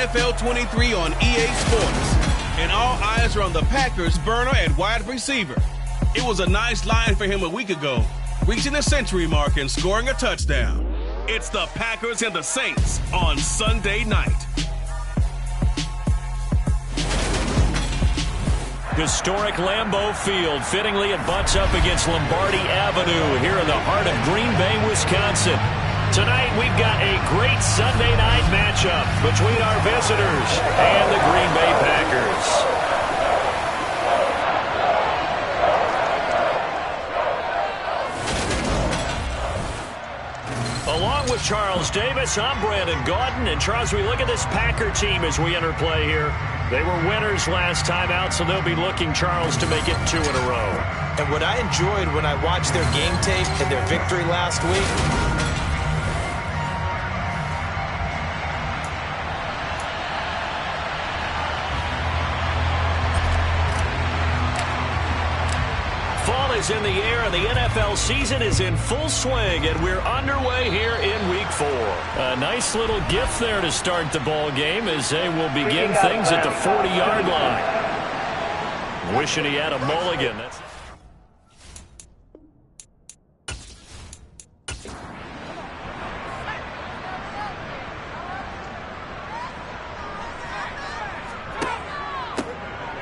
NFL 23 on EA Sports. And all eyes are on the Packers' burner at wide receiver. It was a nice line for him a week ago, reaching the century mark and scoring a touchdown. It's the Packers and the Saints on Sunday night. Historic Lambeau Field. Fittingly, it butts up against Lombardi Avenue here in the heart of Green Bay, Wisconsin. Tonight, we've got a great Sunday night matchup between our visitors and the Green Bay Packers. Along with Charles Davis, I'm Brandon Gaudin. And Charles, we look at this Packer team as we enter play here. They were winners last time out, so they'll be looking, Charles, to make it 2 in a row. And what I enjoyed when I watched their game tape and their victory last week, is in the air, and the NFL season is in full swing, and we're underway here in Week 4. A nice little gift there to start the ball game as they will begin things at the 40-yard line. Wishing he had a mulligan.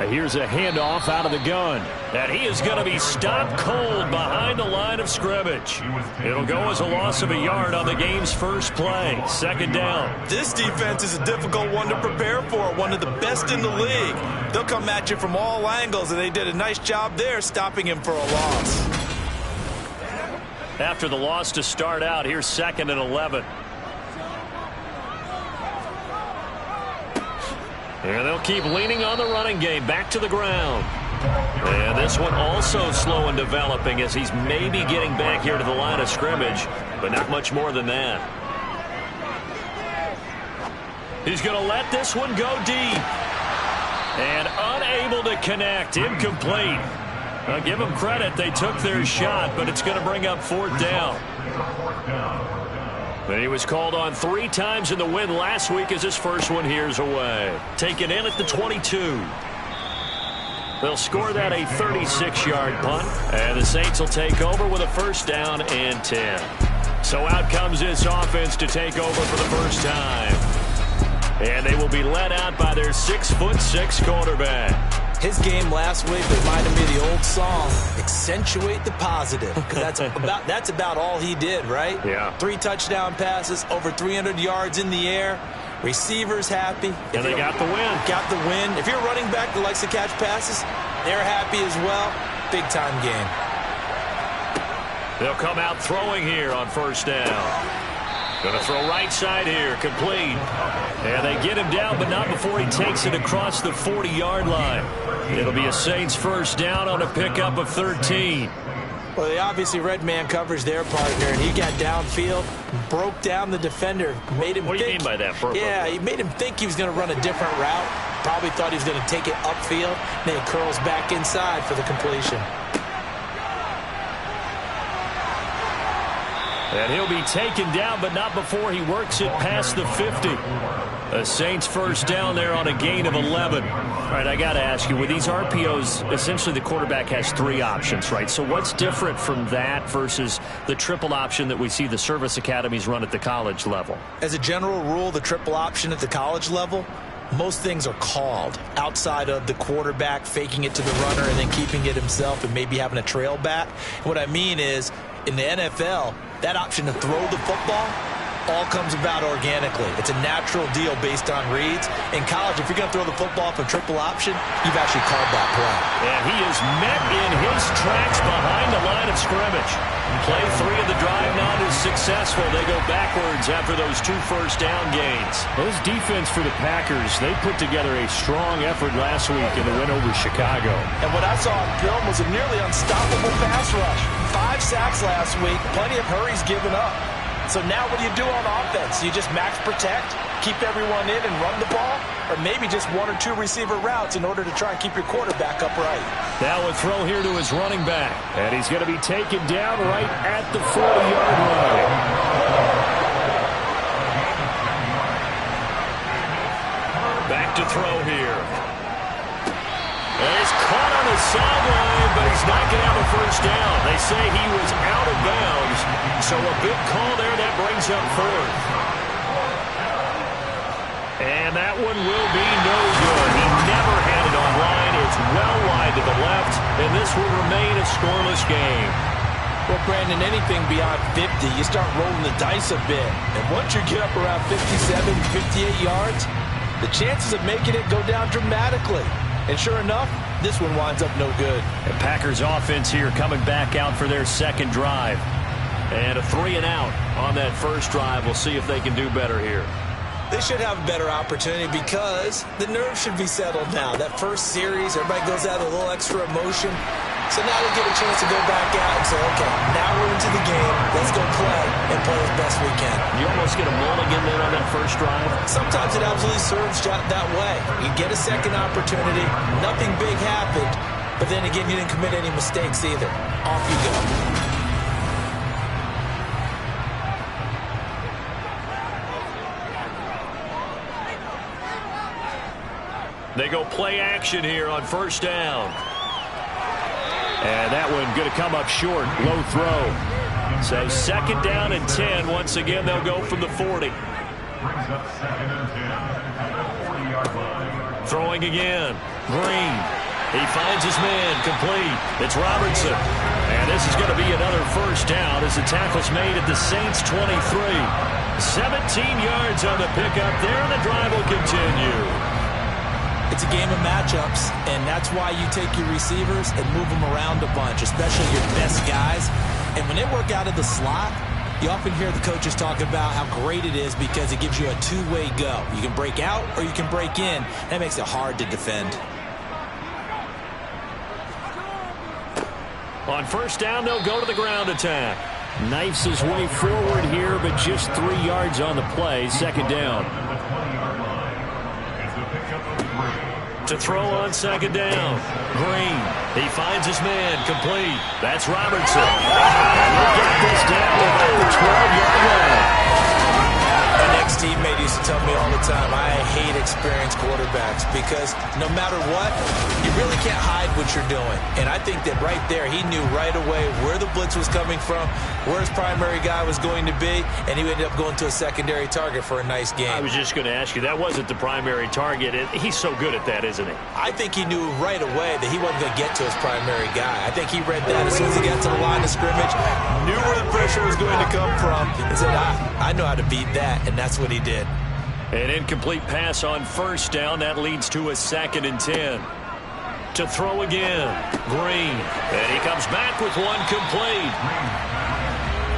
Here's a handoff out of the gun. And he is going to be stopped cold behind the line of scrimmage. It'll go as a loss of a yard on the game's first play. Second down. This defense is a difficult one to prepare for, one of the best in the league. They'll come at you from all angles, and they did a nice job there stopping him for a loss. After the loss to start out, here's 2nd and 11. And they'll keep leaning on the running game. Back to the ground. And this one also slow in developing as he's maybe getting back here to the line of scrimmage, but not much more than that. He's going to let this one go deep. And unable to connect. Incomplete. I'll give them credit. They took their shot, but it's going to bring up 4th down. He was called on 3 times in the win last week as his first one here's away. Taken in at the 22. They'll score that a 36-yard punt. And the Saints will take over with a 1st down and 10. So out comes this offense to take over for the first time. And they will be led out by their 6'6" quarterback. His game last week reminded me of the old song, Accentuate the Positive. Because that's about all he did, right? Yeah. 3 touchdown passes, over 300 yards in the air. Receivers happy. And they got the win. Got the win. If you're a running back that likes to catch passes, they're happy as well. Big-time game. They'll come out throwing here on 1st down. Going to throw right side here, complete. And they get him down, but not before he takes it across the 40-yard line. It'll be a Saints 1st down on a pickup of 13. Well, they obviously red man coverage their partner, and he got downfield, broke down the defender, made him What do you mean by that? Yeah, he made him think he was going to run a different route. Probably thought he was going to take it upfield. Then he curls back inside for the completion. And he'll be taken down, but not before he works it past the 50. A Saints 1st down there on a gain of 11. All right, I got to ask you, with these RPOs, essentially the quarterback has 3 options, right? So what's different from that versus the triple option that we see the service academies run at the college level? As a general rule, the triple option at the college level, most things are called outside of the quarterback faking it to the runner and then keeping it himself and maybe having a trail back. And what I mean is, in the NFL, that option to throw the football all comes about organically. It's a natural deal based on reads. In college, if you're going to throw the football for triple option, you've actually called that play. And he is met in his tracks behind the line of scrimmage. Play 3 of the drive not as successful. They go backwards after those 2 1st down gains. Those defense for the Packers, they put together a strong effort last week in the win over Chicago. And what I saw on film was a nearly unstoppable pass rush. 5 sacks last week, plenty of hurries given up. So now what do you do on offense? You just max protect, keep everyone in and run the ball, or maybe just 1 or 2 receiver routes in order to try and keep your quarterback upright. Now a throw here to his running back, and he's going to be taken down right at the 40-yard line. Back to throw here. And he's caught on the sideline, but he's not going to have a first down. They say he was out of bounds, so a big call there that brings up fourth. And that one will be no good. He never had it on line. It's well wide to the left, and this will remain a scoreless game. Well, Brandon, anything beyond 50, you start rolling the dice a bit. And once you get up around 57, 58 yards, the chances of making it go down dramatically. And sure enough, this one winds up no good. The Packers offense here coming back out for their second drive. And a 3-and-out on that first drive. We'll see if they can do better here. They should have a better opportunity because the nerves should be settled now. That first series, everybody goes out with a little extra emotion. So now they get a chance to go back out and say, okay, now we're into the game. Let's go play and play as best we can. You almost get a mulligan then on that first drive. Sometimes it absolutely serves that way. You get a second opportunity. Nothing big happened. But then again, you didn't commit any mistakes either. Off you go. They go play action here on first down. And that one going to come up short. Low throw. So second down and 10. Once again, they'll go from the 40. Throwing again. Green. He finds his man. Complete. It's Robertson. And this is going to be another first down as the tackle's made at the Saints 23. 17 yards on the pickup there, and the drive will continue. It's a game of matchups, and that's why you take your receivers and move them around a bunch, especially your best guys. And when they work out of the slot, you often hear the coaches talk about how great it is because it gives you a two-way go. You can break out or you can break in. That makes it hard to defend. On first down, they'll go to the ground attack. Knifes his way forward here, but just 3 yards on the play. Second down. To throw on second down. Green. He finds his man. Complete. That's Robertson. And he'll get this down about the 12-yard line. My ex-teammate used to tell me all the time, I hate experienced quarterbacks because no matter what, you really can't hide what you're doing. And I think that right there, he knew right away where the blitz was coming from, where his primary guy was going to be, and he ended up going to a secondary target for a nice game. I was just going to ask you, that wasn't the primary target. He's so good at that, isn't he? I think he knew right away that he wasn't going to get to his primary guy. I think he read that as soon as he got to the line of scrimmage, knew where the pressure was going to come from, and said, I know how to beat that, and that's what he did. An incomplete pass on first down. That leads to a 2nd and 10. To throw again. Green. And he comes back with one complete.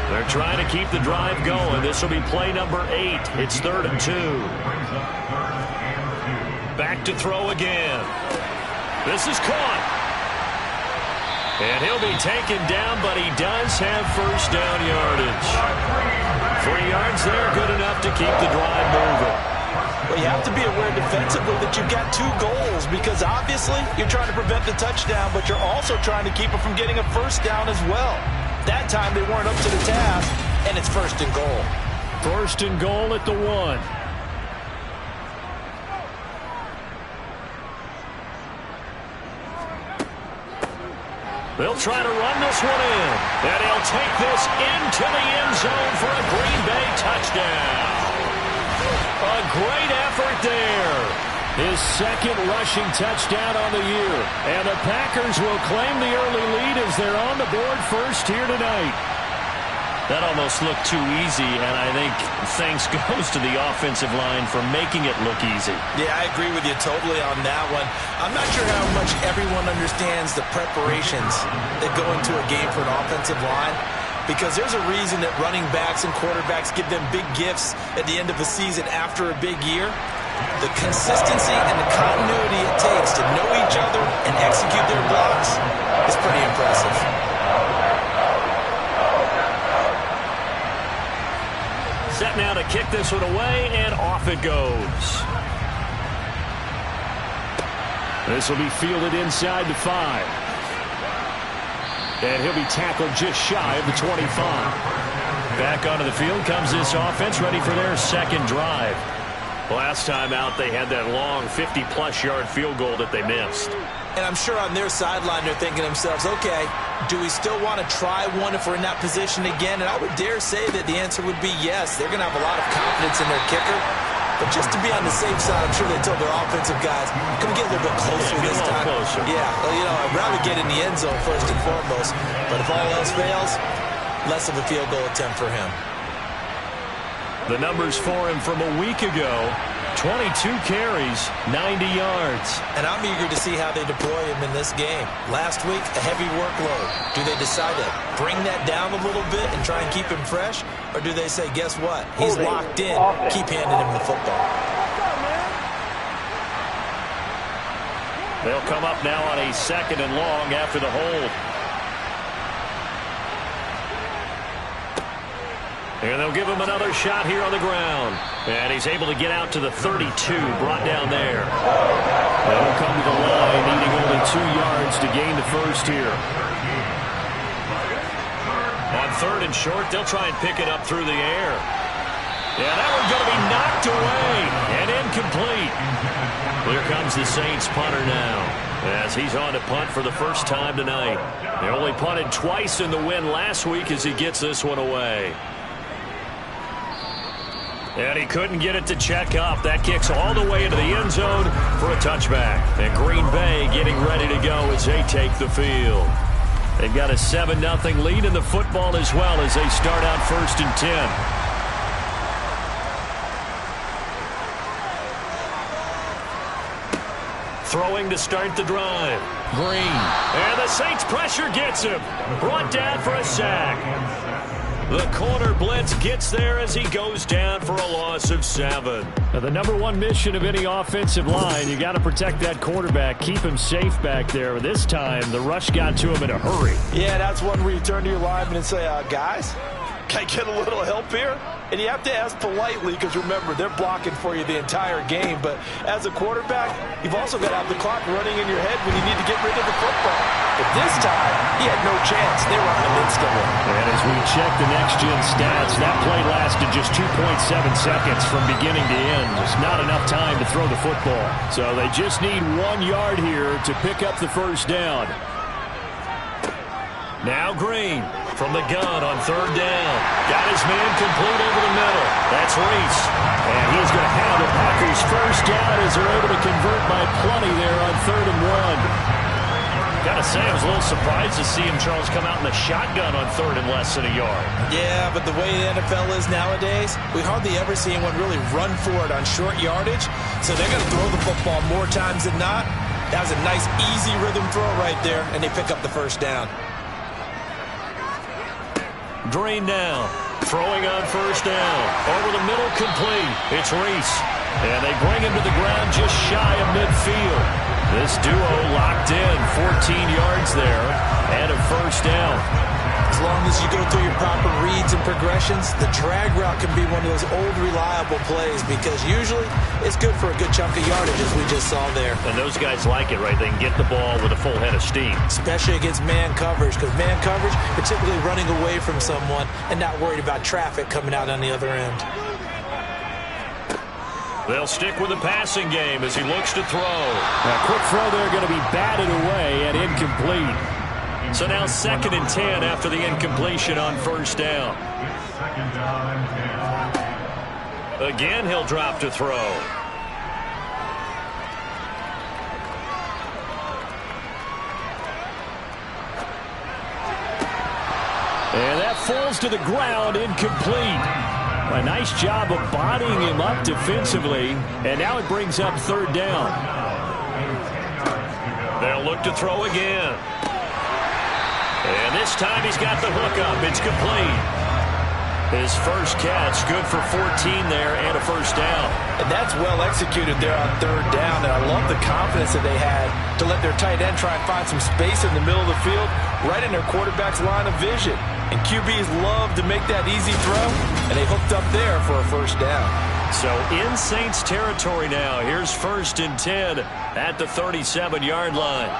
They're trying to keep the drive going. This will be play number 8. It's 3rd and 2. Back to throw again. This is caught. And he'll be taken down, but he does have first down yardage. 3 yards there, good enough to keep the drive moving. Well, you have to be aware defensively that you've got 2 goals because obviously you're trying to prevent the touchdown, but you're also trying to keep it from getting a first down as well. That time they weren't up to the task, and it's 1st and goal. 1st and goal at the 1. They'll try to run this one in. And he'll take this into the end zone for a Green Bay touchdown. A great effort there. His 2nd rushing touchdown on the year. And the Packers will claim the early lead as they're on the board first here tonight. That almost looked too easy, and I think thanks goes to the offensive line for making it look easy. Yeah, I agree with you totally on that one. I'm not sure how much everyone understands the preparations that go into a game for an offensive line, because there's a reason that running backs and quarterbacks give them big gifts at the end of the season after a big year. The consistency and the continuity it takes to know each other and execute their blocks is pretty impressive. Set now to kick this one away, and off it goes. This will be fielded inside the 5. And he'll be tackled just shy of the 25. Back onto the field comes this offense, ready for their second drive. Last time out, they had that long 50-plus yard field goal that they missed. And I'm sure on their sideline they're thinking to themselves, okay, do we still want to try one if we're in that position again? And I would dare say that the answer would be yes. They're going to have a lot of confidence in their kicker. But just to be on the safe side, I'm sure they told their offensive guys, can we get a little bit closer this time? Closer. Yeah, well, you know, I'd rather get in the end zone first and foremost. But if all else fails, less of a field goal attempt for him. The numbers for him from a week ago, 22 carries, 90 yards. And I'm eager to see how they deploy him in this game. Last week, a heavy workload. Do they decide to bring that down a little bit and try and keep him fresh? Or do they say, guess what? He's locked in. Keep handing him the football. They'll come up now on a 2nd and long after the hold. And they'll give him another shot here on the ground. And he's able to get out to the 32, brought down there. They'll come to the line, needing only 2 yards to gain the first here. On 3rd and short, they'll try and pick it up through the air. Yeah, that one's going to be knocked away and incomplete. Here comes the Saints punter now, as he's on to punt for the first time tonight. They only punted twice in the win last week as he gets this one away. And he couldn't get it to check up. That kicks all the way into the end zone for a touchback. And Green Bay getting ready to go as they take the field. They've got a 7-0 lead in the football as well as they start out 1st and 10. Throwing to start the drive. Green. And the Saints pressure gets him. Brought down for a sack. The corner blitz gets there as he goes down for a loss of 7. Now, the number one mission of any offensive line, you got to protect that quarterback, keep him safe back there. This time, the rush got to him in a hurry. Yeah, that's one where you turn to your lineman and say, guys, can I get a little help here? And you have to ask politely because, remember, they're blocking for you the entire game. But as a quarterback, you've also got to have the clock running in your head when you need to get rid of the football. But this time, he had no chance. They were on him instantly. And as we check the next-gen stats, that play lasted just 2.7 seconds from beginning to end. Just not enough time to throw the football. So they just need 1 yard here to pick up the first down. Now Green from the gun on 3rd down. Got his man complete over the middle. That's Reese. And he's going to have the Packers first down as they're able to convert by plenty there on 3rd and 1. Got to say, I was a little surprised to see him, Charles, come out in the shotgun on 3rd and less than a yard. Yeah, but the way the NFL is nowadays, we hardly ever see anyone really run for it on short yardage. So they're going to throw the football more times than not. That was a nice, easy rhythm throw right there, and they pick up the first down. Green down, throwing on 1st down. Over the middle, complete. It's Reese. And they bring him to the ground just shy of midfield. This duo locked in, 14 yards there, and a first down. As long as you go through your proper reads and progressions, the drag route can be one of those old reliable plays because usually it's good for a good chunk of yardage as we just saw there. And those guys like it, right? They can get the ball with a full head of steam. Especially against man coverage because man coverage, particularly running away from someone and not worried about traffic coming out on the other end. They'll stick with the passing game as he looks to throw. A quick throw there going to be batted away and incomplete. So now 2nd and 10 after the incompletion on 1st down. Again, he'll drop to throw. And that falls to the ground, incomplete. A nice job of bodying him up defensively, and now it brings up 3rd down. They'll look to throw again. And this time he's got the hook up. It's complete. His first catch, good for 14 there and a first down. And that's well executed there on 3rd down. And I love the confidence that they had to let their tight end try and find some space in the middle of the field, right in their quarterback's line of vision. And QBs love to make that easy throw, and they hooked up there for a first down. So in Saints territory now, here's 1st and 10 at the 37-yard line.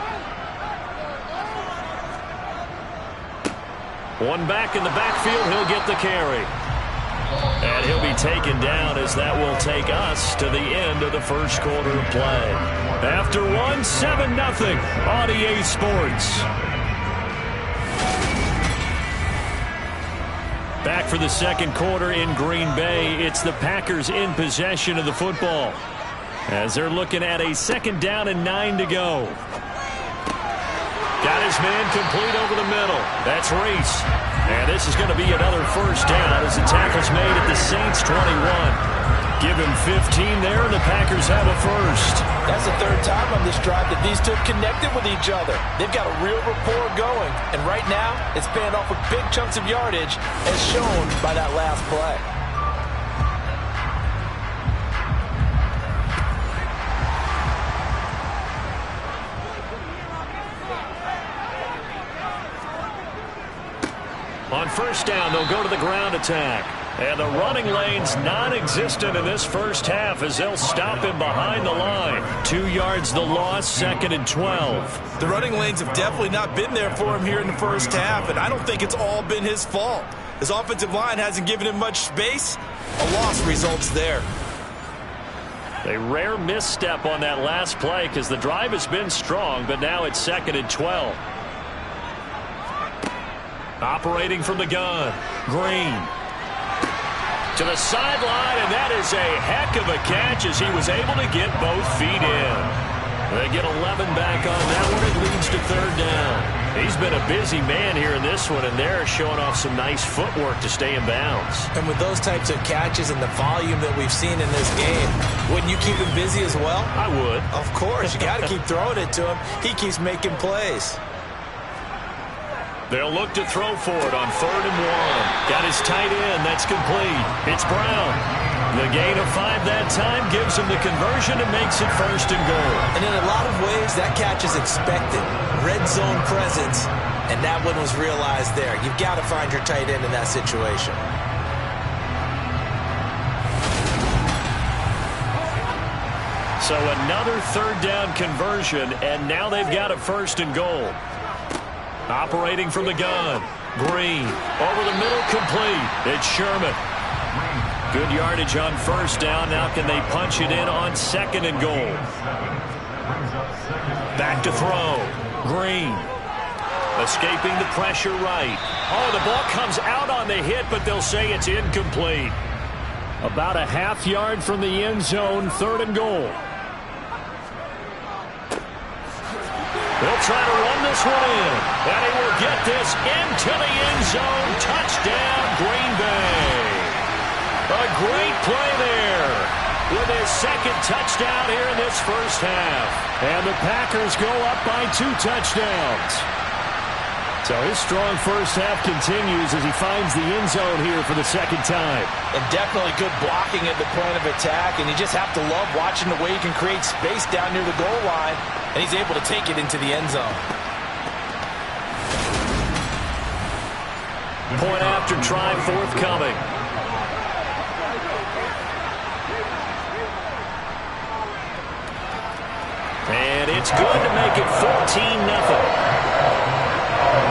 One back in the backfield, he'll get the carry. And he'll be taken down as that will take us to the end of the first quarter of play. After one, 7-0 on EA Sports. Back for the second quarter in Green Bay. It's the Packers in possession of the football, as they're looking at a 2nd down and 9 to go. Got his man complete over the middle. That's Reese. And this is going to be another first down as the tackle's made at the Saints 21. Give him 15 there, and the Packers have a first. That's the 3rd time on this drive that these two have connected with each other. They've got a real rapport going. And right now, it's paying off with big chunks of yardage, as shown by that last play. On first down, they'll go to the ground attack. And the running lane's non-existent in this first half as they'll stop him behind the line. 2 yards the loss, 2nd and 12. The running lanes have definitely not been there for him here in the first half, and I don't think it's all been his fault. His offensive line hasn't given him much space. A loss results there. A rare misstep on that last play because the drive has been strong, but now it's 2nd and 12. Operating from the gun, Green. To the sideline, and that is a heck of a catch as he was able to get both feet in. They get 11 back on that one. It leads to 3rd down. He's been a busy man here in this one, and they're showing off some nice footwork to stay in bounds. And with those types of catches and the volume that we've seen in this game, wouldn't you keep him busy as well? I would. Of course. You got to keep throwing it to him. He keeps making plays. They'll look to throw for it on 3rd and 1. Got his tight end. That's complete. It's Brown. The gain of 5 that time gives him the conversion and makes it 1st and goal. And in a lot of ways, that catch is expected. Red zone presence, and that one was realized there. You've got to find your tight end in that situation. So another 3rd down conversion, and now they've got a 1st and goal. Operating from the gun, Green. Over the middle, complete. It's Sherman. Good yardage on 1st down. Now can they punch it in on 2nd and goal? Back to throw. Green. Escaping the pressure right. Oh, the ball comes out on the hit, but they'll say it's incomplete. About a half yard from the end zone, 3rd and goal. They'll try to run this one in, and he will get this into the end zone. Touchdown, Green Bay. A great play there with his 2nd touchdown here in this first half. And the Packers go up by 2 touchdowns. So his strong first half continues as he finds the end zone here for the 2nd time. And definitely good blocking at the point of attack, and you just have to love watching the way he can create space down near the goal line, and he's able to take it into the end zone. Point after try forthcoming. And it's good to make it 14-0.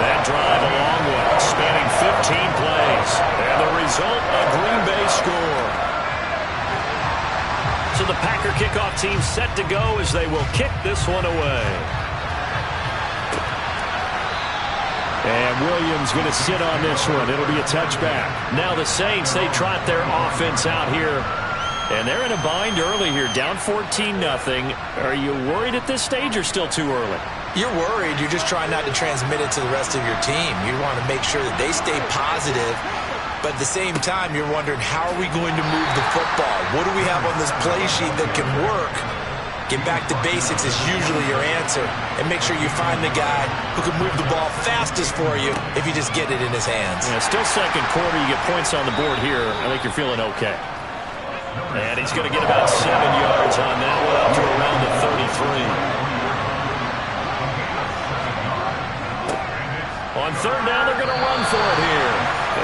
That drive a long one, spanning 15 plays. And the result, a Green Bay score. So the Packer kickoff team set to go as they will kick this one away. And Williams going to sit on this one. It'll be a touchback. Now the Saints, they trot their offense out here. And they're in a bind early here, down 14-0. Are you worried at this stage or still too early? You're worried. You're just trying not to transmit it to the rest of your team. You want to make sure that they stay positive. But at the same time, you're wondering, how are we going to move the football? What do we have on this play sheet that can work? Get back to basics is usually your answer. And make sure you find the guy who can move the ball fastest for you if you just get it in his hands. Yeah, still 2nd quarter. You get points on the board here. I think you're feeling okay. And he's going to get about 7 yards on that one up to around the 33. On 3rd down, they're going to run for it here.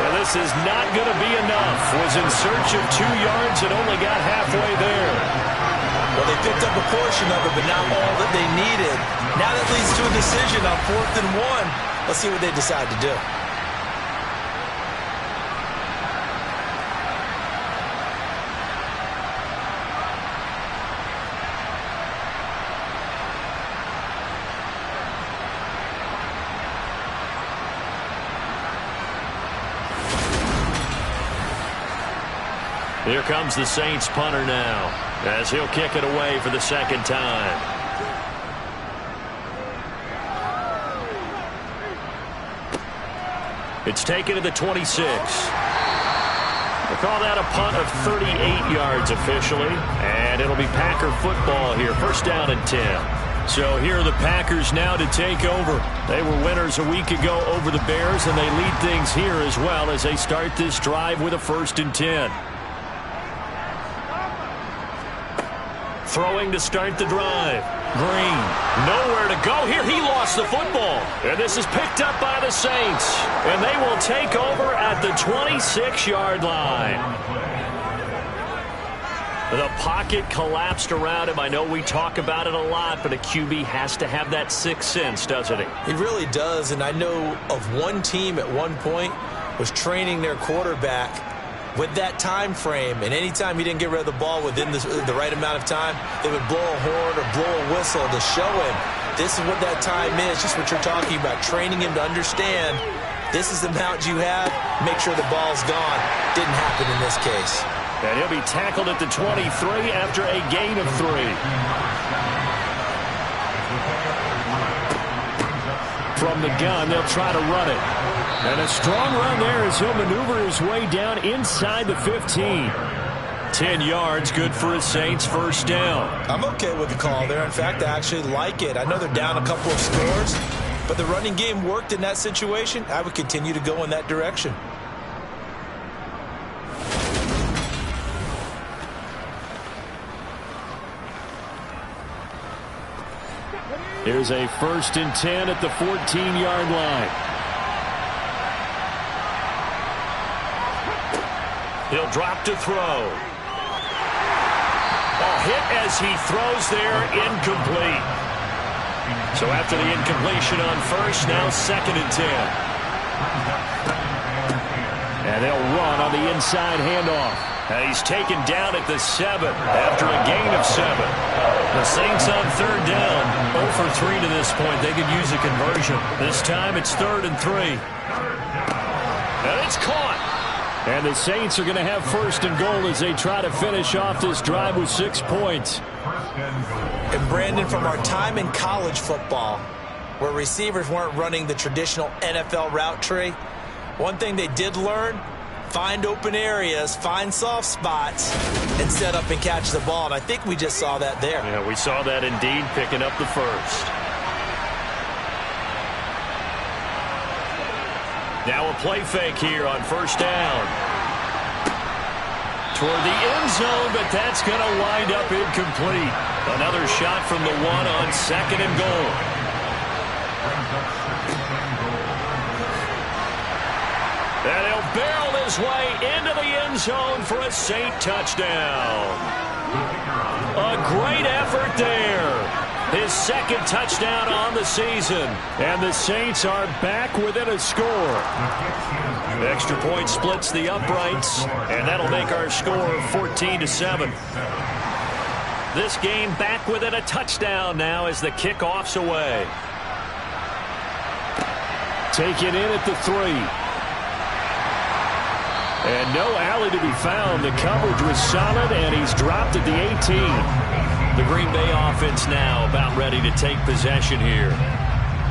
And this is not going to be enough. Was in search of 2 yards and only got halfway there. Well, they picked up a portion of it, but not all that they needed. Now that leads to a decision on 4th and 1. Let's see what they decide to do. Here comes the Saints punter now, as he'll kick it away for the second time. It's taken to the 26. We'll call that a punt of 38 yards officially, and it'll be Packer football here. First down and 10. So here are the Packers now to take over. They were winners a week ago over the Bears, and they lead things here as well as they start this drive with a 1st and 10. Throwing to start the drive. Green, nowhere to go here. He lost the football. And this is picked up by the Saints. And they will take over at the 26-yard line. The pocket collapsed around him. I know we talk about it a lot, but a QB has to have that sixth sense, doesn't he? He really does, and I know of one team at one point was training their quarterback with that time frame, and anytime he didn't get rid of the ball within the right amount of time, they would blow a horn or blow a whistle to show him this is what that time is, just what you're talking about, training him to understand this is the amount you have, make sure the ball's gone. Didn't happen in this case. And he'll be tackled at the 23 after a gain of 3. From the gun, they'll try to run it. And a strong run there as he'll maneuver his way down inside the 15. 10 yards, good for a Saints first down. I'm okay with the call there. In fact, I actually like it. I know they're down a couple of scores, but the running game worked in that situation. I would continue to go in that direction. Here's a 1st and 10 at the 14-yard line. He'll drop to throw. A hit as he throws there, incomplete. So after the incompletion on first, now 2nd and 10. And they'll run on the inside handoff. He's taken down at the 7 after a gain of 7. The Saints on 3rd down. 0 for 3 to this point. They could use a conversion. This time it's 3rd and 3. And it's caught. And the Saints are going to have 1st and goal as they try to finish off this drive with 6 points. And Brandon, from our time in college football, where receivers weren't running the traditional NFL route tree, one thing they did learn, find open areas, find soft spots, and set up and catch the ball. And I think we just saw that there. Yeah, we saw that indeed, picking up the first. Now a play fake here on 1st down. Toward the end zone, but that's going to wind up incomplete. Another shot from the 1 on 2nd and goal. And he'll barrel his way into the end zone for a Saint touchdown. A great effort there. His 2nd touchdown on the season. And the Saints are back within a score. The extra point splits the uprights, and that'll make our score 14-7. This game back within a touchdown now as the kickoff's away. Taken in at the 3. And no alley to be found. The coverage was solid, and he's dropped at the 18. The Green Bay offense now about ready to take possession here.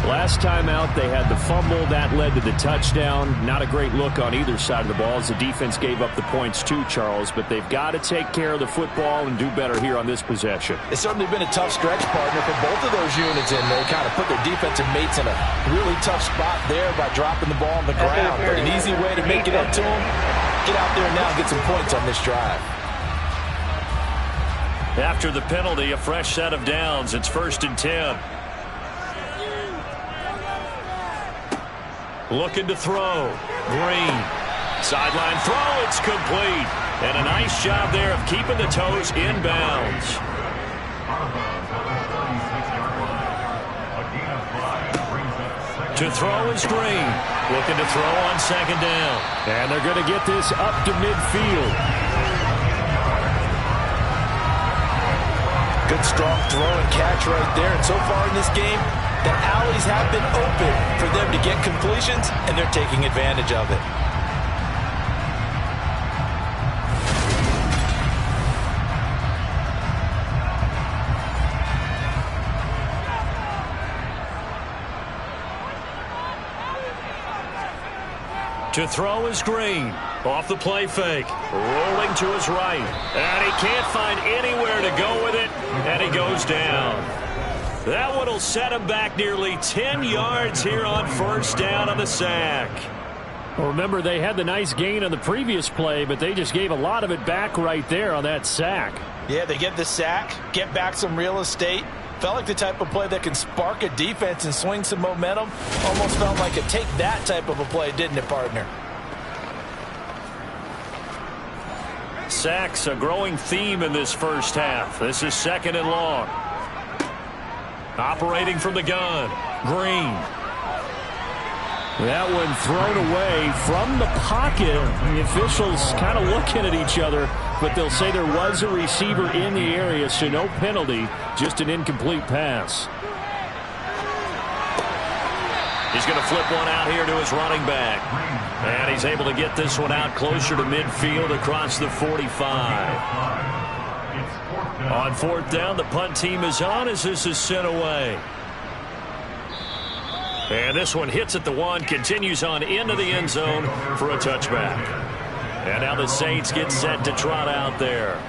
Last time out, they had the fumble. That led to the touchdown. Not a great look on either side of the ball as the defense gave up the points too, Charles. But they've got to take care of the football and do better here on this possession. It's certainly been a tough stretch, partner, for both of those units, and they kind of put their defensive mates in a really tough spot there by dropping the ball on the ground. But an easy way to make it up to them, get out there now and get some points on this drive. After the penalty, a fresh set of downs. It's 1st and 10. Looking to throw. Green. Sideline throw. It's complete. And a nice job there of keeping the toes in bounds. To throw is Green. Looking to throw on 2nd down. And they're going to get this up to midfield. Good strong throw and catch right there. And so far in this game, the alleys have been open for them to get completions, and they're taking advantage of it. To throw is Green. Off the play fake. Rolling to his right. And he can't find anywhere to go with it. And he goes down. That one will set him back nearly 10 yards here on first down on the sack. Well, remember, they had the nice gain on the previous play, but they just gave a lot of it back right there on that sack. Yeah, they get the sack, get back some real estate. Felt like the type of play that can spark a defense and swing some momentum. Almost felt like a take that type of a play, didn't it, partner? Sacks, a growing theme in this first half. This is 2nd and long. Operating from the gun, Green. That one thrown away from the pocket. The officials kind of looking at each other, but they'll say there was a receiver in the area, so no penalty, just an incomplete pass. He's going to flip one out here to his running back. And he's able to get this one out closer to midfield across the 45. On 4th down, the punt team is on as this is sent away. And this one hits at the 1, continues on into the end zone for a touchback. And now the Saints get set to trot out there.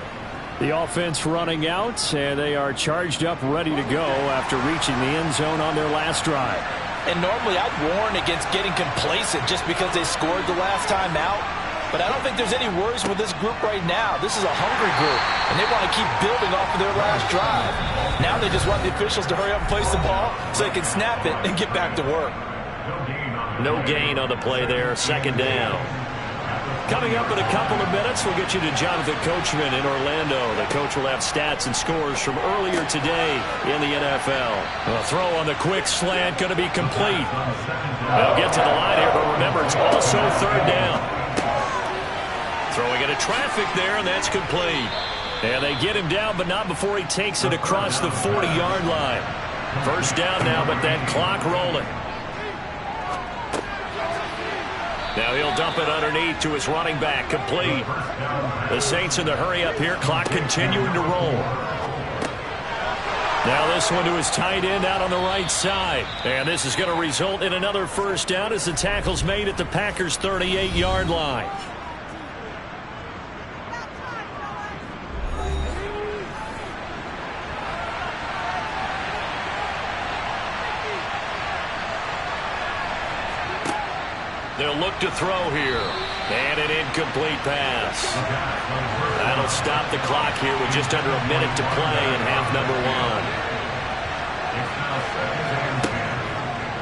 The offense running out, and they are charged up, ready to go after reaching the end zone on their last drive. And normally I'd warn against getting complacent just because they scored the last time out. But I don't think there's any worries with this group right now. This is a hungry group, and they want to keep building off of their last drive. Now they just want the officials to hurry up and place the ball so they can snap it and get back to work. No gain on the play there, 2nd down. Coming up in a couple of minutes, we'll get you to Jonathan Coachman in Orlando. The coach will have stats and scores from earlier today in the NFL. A throw on the quick slant going to be complete. They'll get to the line here, but remember, it's also 3rd down. Throwing into traffic there, and that's complete. And they get him down, but not before he takes it across the 40-yard line. First down now, but that clock rolling. Now he'll dump it underneath to his running back, complete. The Saints in the hurry up here, clock continuing to roll. Now this one to his tight end out on the right side. And this is going to result in another first down as the tackle's made at the Packers' 38-yard line. They'll look to throw here. And an incomplete pass. That'll stop the clock here with just under a minute to play in half number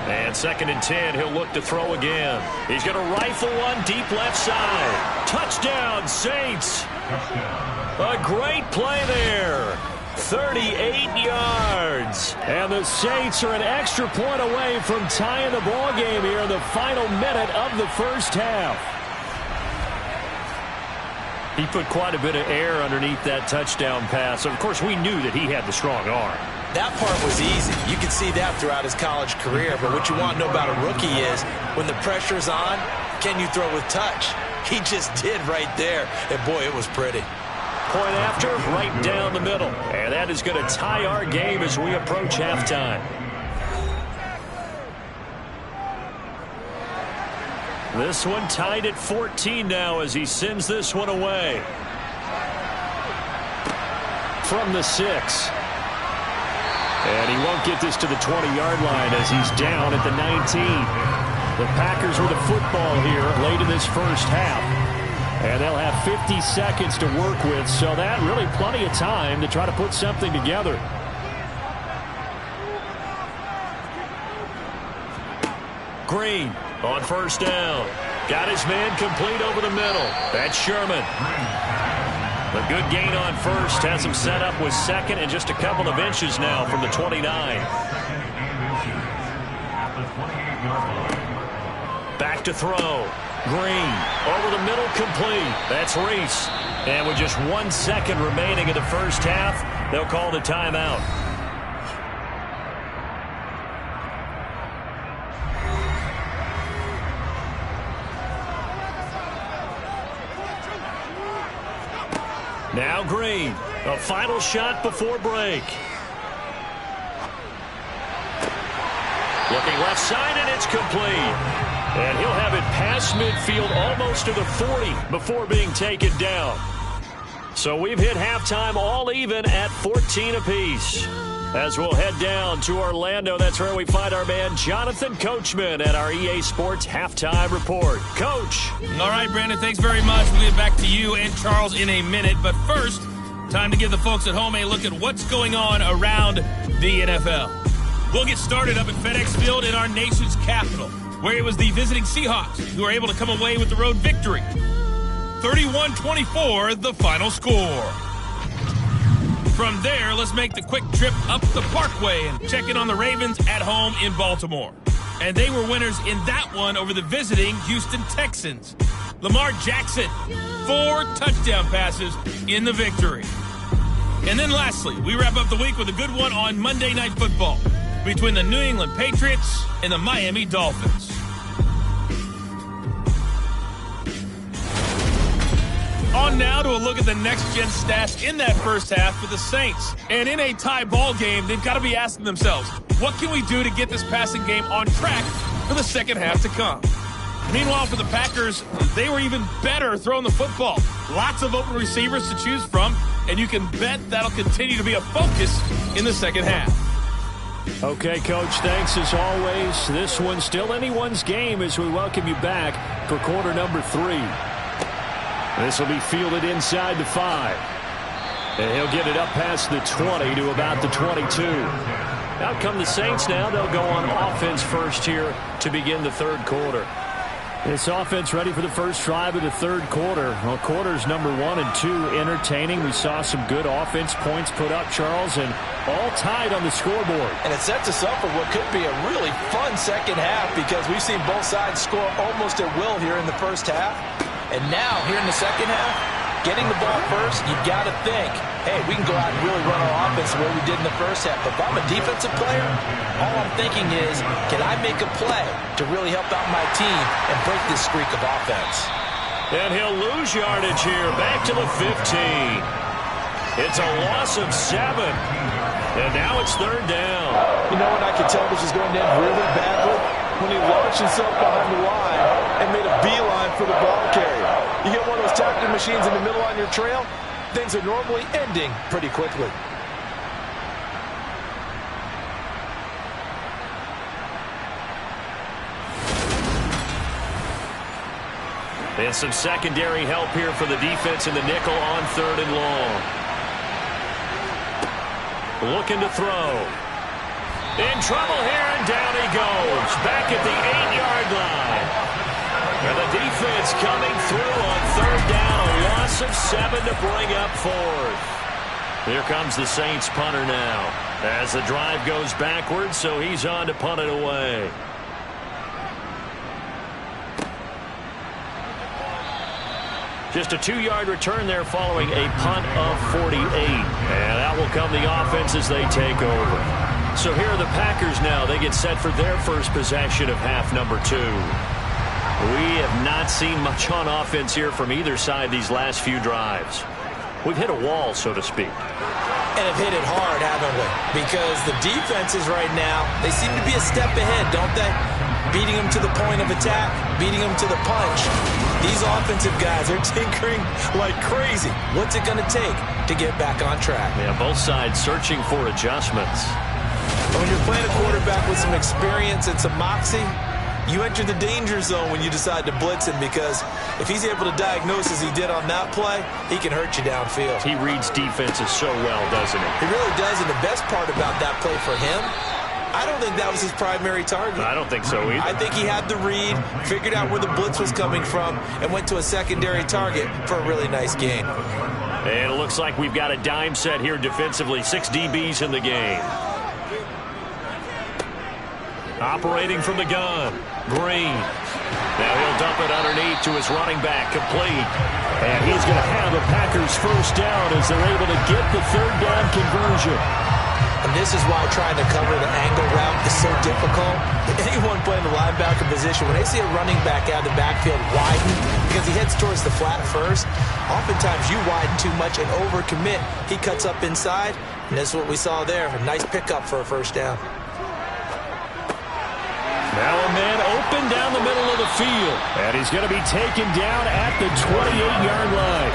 1. And 2nd and 10, he'll look to throw again. He's going to rifle one deep left side. Touchdown, Saints. A great play there. 38 yards. And the Saints are an extra point away from tying the ball game here in the final minute of the first half. He put quite a bit of air underneath that touchdown pass. Of course, we knew that he had the strong arm. That part was easy. You can see that throughout his college career. But what you want to know about a rookie is when the pressure's on, can you throw with touch? He just did right there. And, boy, it was pretty. Point after, right down the middle. And that is going to tie our game as we approach halftime. This one tied at 14 now as he sends this one away. From the 6. And he won't get this to the 20-yard line as he's down at the 19. The Packers with the football here late in this first half. And they'll have 50 seconds to work with, so that really plenty of time to try to put something together. Green on first down. Got his man complete over the middle. That's Sherman. A good gain on first. Has him set up with 2nd and just a couple of inches now from the 29. Back to throw. Green over the middle, complete. That's Reese. And with just 1 second remaining in the first half, they'll call the timeout. Now Green, a final shot before break. Looking left side, and it's complete. And he'll have it past midfield almost to the 40 before being taken down. So we've hit halftime all even at 14 apiece. As we'll head down to Orlando, that's where we find our man Jonathan Coachman at our EA Sports Halftime Report. Coach. All right, Brandon, thanks very much. We'll get back to you and Charles in a minute. But first, time to give the folks at home a look at what's going on around the NFL. We'll get started up at FedEx Field in our nation's capital, where it was the visiting Seahawks who were able to come away with the road victory. 31-24, the final score. From there, let's make the quick trip up the Parkway and check in on the Ravens at home in Baltimore. And they were winners in that one over the visiting Houston Texans. Lamar Jackson, 4 touchdown passes in the victory. And then lastly, we wrap up the week with a good one on Monday Night Football between the New England Patriots and the Miami Dolphins. On now to a look at the next-gen stats in that first half for the Saints. And in a tie ball game, they've got to be asking themselves, what can we do to get this passing game on track for the second half to come? Meanwhile, for the Packers, they were even better throwing the football. Lots of open receivers to choose from, and you can bet that'll continue to be a focus in the second half. Okay, Coach, thanks as always. This one's still anyone's game as we welcome you back for quarter number 3. This will be fielded inside the 5. And he'll get it up past the 20 to about the 22. Out come the Saints now. They'll go on offense first here to begin the third quarter. This offense ready for the first drive of the third quarter. Well, quarters number 1 and 2 entertaining. We saw some good offense points put up, Charles, and all tied on the scoreboard. And it sets us up for what could be a really fun second half because we've seen both sides score almost at will here in the first half. And now, here in the second half, getting the ball first, you've got to think, hey, we can go out and really run our offense the way we did in the first half. But if I'm a defensive player, all I'm thinking is, can I make a play to really help out my team and break this streak of offense? And he'll lose yardage here, back to the 15. It's a loss of 7. And now it's third down. You know when I could tell this was going to end really badly? When he launched himself behind the line and made a beeline for the ball carrier. You get one of those tackling machines in the middle on your trail, things are normally ending pretty quickly. And some secondary help here for the defense in the nickel on third and long. Looking to throw. In trouble here, and down he goes. Back at the 8-yard line. And the defense coming through on third down. A loss of 7 to bring up fourth. Here comes the Saints punter now. As the drive goes backwards, so he's on to punt it away. Just a 2-yard return there following a punt of 48. And out will come the offense as they take over. So here are the Packers now. They get set for their first possession of half number 2. We have not seen much on offense here from either side these last few drives. We've hit a wall, so to speak. And have hit it hard, haven't we? Because the defenses right now, they seem to be a step ahead, don't they? Beating them to the point of attack, beating them to the punch. These offensive guys are tinkering like crazy. What's it going to take to get back on track? Yeah, both sides searching for adjustments. When you're playing a quarterback with some experience and some moxie, you enter the danger zone when you decide to blitz him because if he's able to diagnose as he did on that play, he can hurt you downfield. He reads defenses so well, doesn't he? He really does, and the best part about that play for him, I don't think that was his primary target. I don't think so either. I think he had the read, figured out where the blitz was coming from, and went to a secondary target for a really nice gain. And it looks like we've got a dime set here defensively. 6 DBs in the game. Operating from the gun, Green. Now he'll dump it underneath to his running back, complete. And he's going to have a Packers first down as they're able to get the third down conversion. And this is why trying to cover the angle route is so difficult. Anyone playing the linebacker position, when they see a running back out of the backfield widen because he heads towards the flat first, oftentimes you widen too much and overcommit. He cuts up inside, and this is what we saw there. A nice pickup for a first down. Now a man open down the middle of the the field. And he's going to be taken down at the 28-yard line.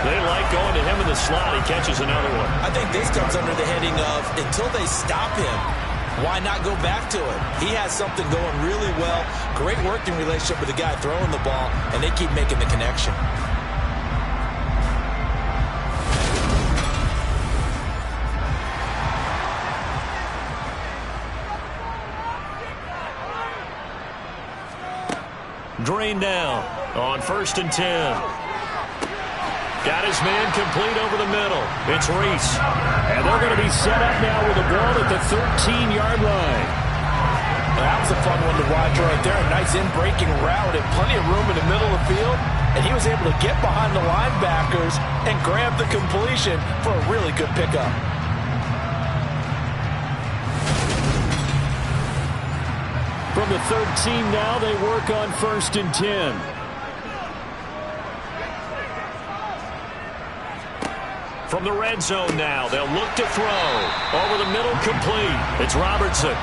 They like going to him in the slot. He catches another one. I think this comes under the heading of until they stop him, why not go back to it? He has something going really well. Great working relationship with the guy throwing the ball, and they keep making the connection. Green down on 1st and 10. Got his man complete over the middle. It's Reese. And they're going to be set up now with the ball at the 13-yard line. That was a fun one to watch right there. A nice in-breaking route and plenty of room in the middle of the field. And he was able to get behind the linebackers and grab the completion for a really good pickup. From the 13 now, they work on 1st and 10. From the red zone now, they'll look to throw. Over the middle, complete. It's Robertson.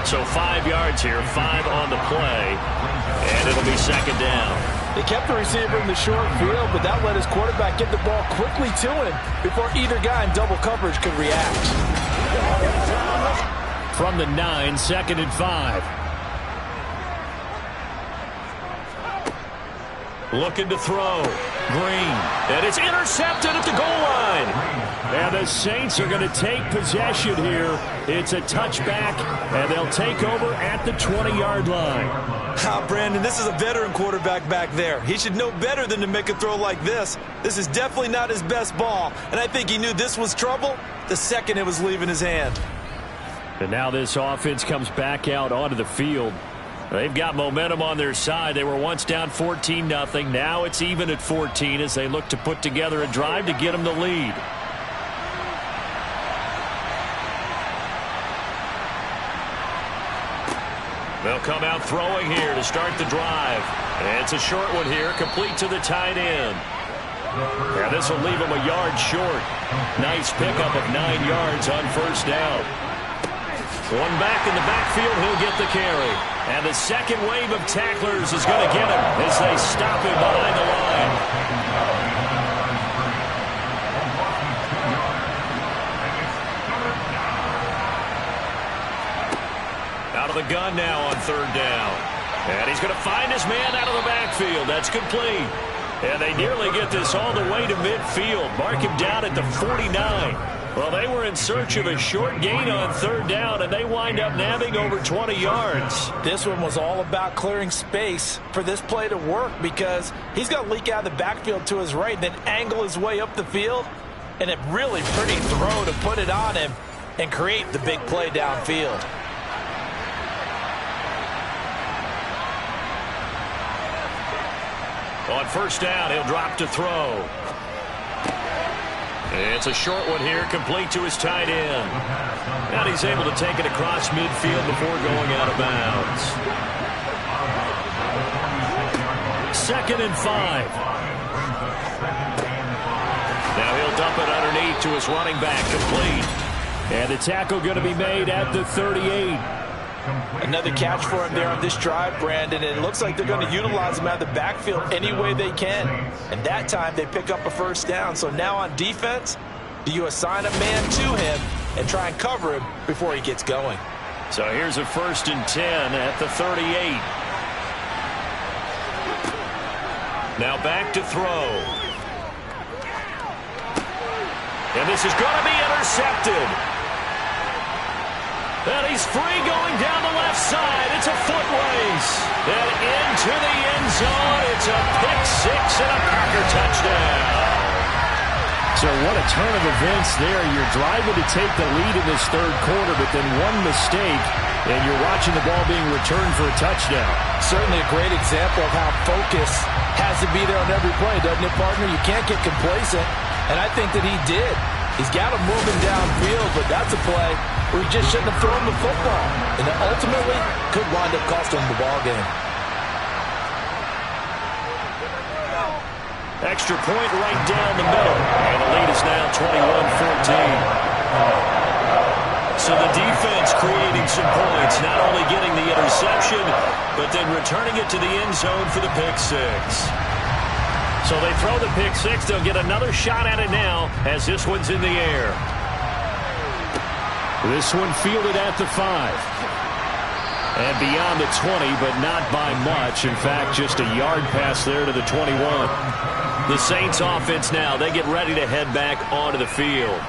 So 5 yards here, 5 on the play, and it'll be 2nd down. They kept the receiver in the short field, but that let his quarterback get the ball quickly to him before either guy in double coverage could react. From the 9, 2nd and 5. Looking to throw. Green. And it's intercepted at the goal line. And the Saints are going to take possession here. It's a touchback, and they'll take over at the 20-yard line. Brandon, this is a veteran quarterback back there. He should know better than to make a throw like this. This is definitely not his best ball, and I think he knew this was trouble the second it was leaving his hand. And now this offense comes back out onto the field. They've got momentum on their side. They were once down 14-0. Now it's even at 14 as they look to put together a drive to get them the lead. They'll come out throwing here to start the drive. And it's a short one here, complete to the tight end. Yeah, this will leave him a yard short. Nice pickup of 9 yards on 1st down. One back in the backfield, he'll get the carry. And the second wave of tacklers is going to get him as they stop him behind the line. Out of the gun now on 3rd down. And he's going to find his man out of the backfield. That's complete. And they nearly get this all the way to midfield. Mark him down at the 49. Well, they were in search of a short gain on 3rd down, and they wind up nabbing over 20 yards. This one was all about clearing space for this play to work because he's going to leak out of the backfield to his right, then angle his way up the field, and a really pretty throw to put it on him and create the big play downfield. On 1st down, he'll drop to throw. It's a short one here, complete to his tight end. And he's able to take it across midfield before going out of bounds. 2nd and 5. Now he'll dump it underneath to his running back, complete. And the tackle going to be made at the 38. Another catch for him there on this drive, Brandon, and it looks like they're going to utilize him out of the backfield any way they can. And that time they pick up a 1st down. So now on defense, do you assign a man to him and try and cover him before he gets going? So here's a 1st and 10 at the 38. Now back to throw. And this is going to be intercepted. And he's free going down the left side. It's a foot race. And into the end zone. It's a pick 6 and a Packer touchdown. So what a turn of events there. You're driving to take the lead in this 3rd quarter, but then one mistake, and you're watching the ball being returned for a touchdown. Certainly a great example of how focus has to be there on every play, doesn't it, partner? You can't get complacent, and I think that he did. He's got him moving downfield, but that's a play where he just shouldn't have thrown the football, and it ultimately could wind up costing him the ball game. Extra point right down the middle. And the lead is now 21-14. So the defense creating some points, not only getting the interception, but then returning it to the end zone for the pick six. So they throw the pick six. They'll get another shot at it now as this one's in the air. This one fielded at the 5. And beyond the 20, but not by much. In fact, just a yard pass there to the 21. The Saints offense now, they get ready to head back onto the field.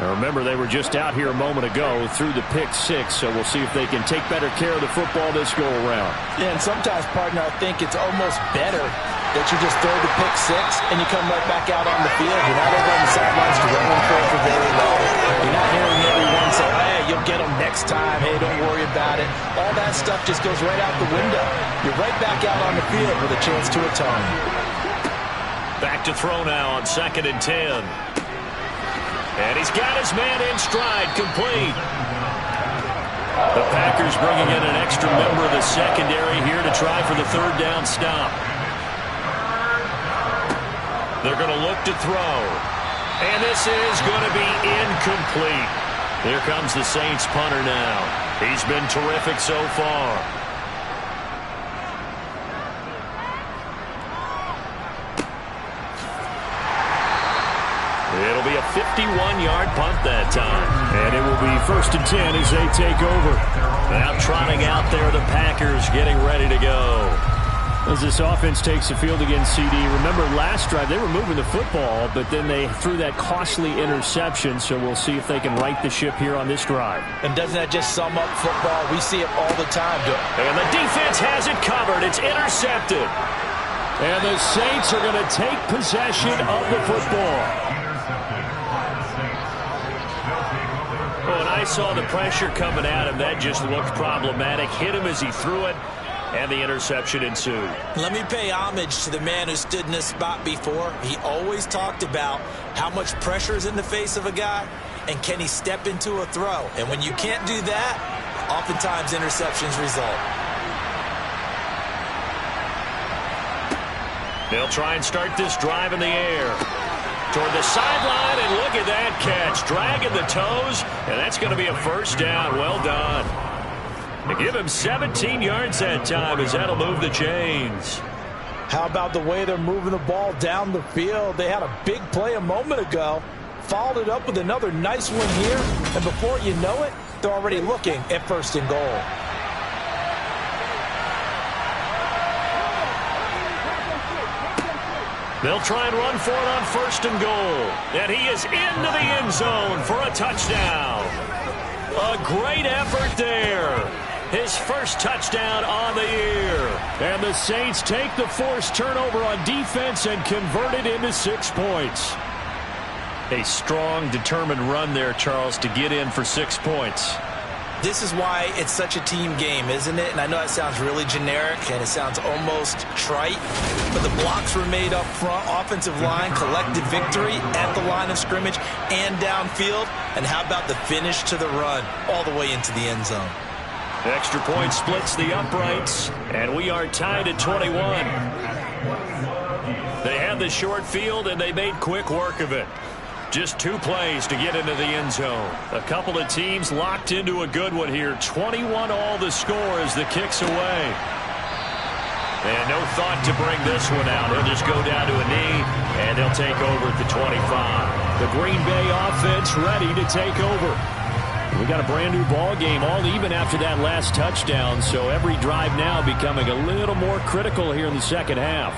Now remember, they were just out here a moment ago through the pick six, so we'll see if they can take better care of the football this go-around. Yeah, and sometimes, partner, I think it's almost better that you just throw the pick six and you come right back out on the field. You're not over on the sidelines dwelling for very long. You're not hearing everyone say, hey, you'll get them next time. Hey, don't worry about it. All that stuff just goes right out the window. You're right back out on the field with a chance to atone. Back to throw now on 2nd and 10. And he's got his man in stride, complete. The Packers bringing in an extra member of the secondary here to try for the 3rd down stop. They're going to look to throw. And this is going to be incomplete. Here comes the Saints punter now. He's been terrific so far. It'll be a 51-yard punt that time. And it will be 1st and 10 as they take over. Now trotting out there, the Packers getting ready to go. As this offense takes the field against CD, remember last drive they were moving the football, but then they threw that costly interception, so we'll see if they can right the ship here on this drive. And doesn't that just sum up football? We see it all the time. And the defense has it covered. It's intercepted. And the Saints are going to take possession of the football. When I saw the pressure coming at him, that just looked problematic. Hit him as he threw it. And the interception ensued. Let me pay homage to the man who stood in this spot before. He always talked about how much pressure is in the face of a guy and can he step into a throw. And when you can't do that, oftentimes interceptions result. They'll try and start this drive in the air. Toward the sideline, and look at that catch. Dragging the toes, and that's going to be a 1st down. Well done. They give him 17 yards that time as that'll move the chains. How about the way they're moving the ball down the field? They had a big play a moment ago, followed it up with another nice one here, and before you know it, they're already looking at 1st and goal. They'll try and run for it on 1st and goal. And he is into the end zone for a touchdown. A great effort there. His 1st touchdown on the year. And the Saints take the forced turnover on defense and convert it into 6 points. A strong, determined run there, Charles, to get in for 6 points. This is why it's such a team game, isn't it? And I know that sounds really generic and it sounds almost trite, but the blocks were made up front, offensive line, collective victory at the line of scrimmage and downfield. And how about the finish to the run all the way into the end zone? Extra point splits the uprights, and we are tied at 21. They had the short field, and they made quick work of it. Just 2 plays to get into the end zone. A couple of teams locked into a good one here. 21 all the score as the kick's away. And no thought to bring this one out. He'll just go down to a knee, and they'll take over at the 25. The Green Bay offense ready to take over. We got a brand new ball game, all even after that last touchdown, so every drive now becoming a little more critical here in the 2nd half.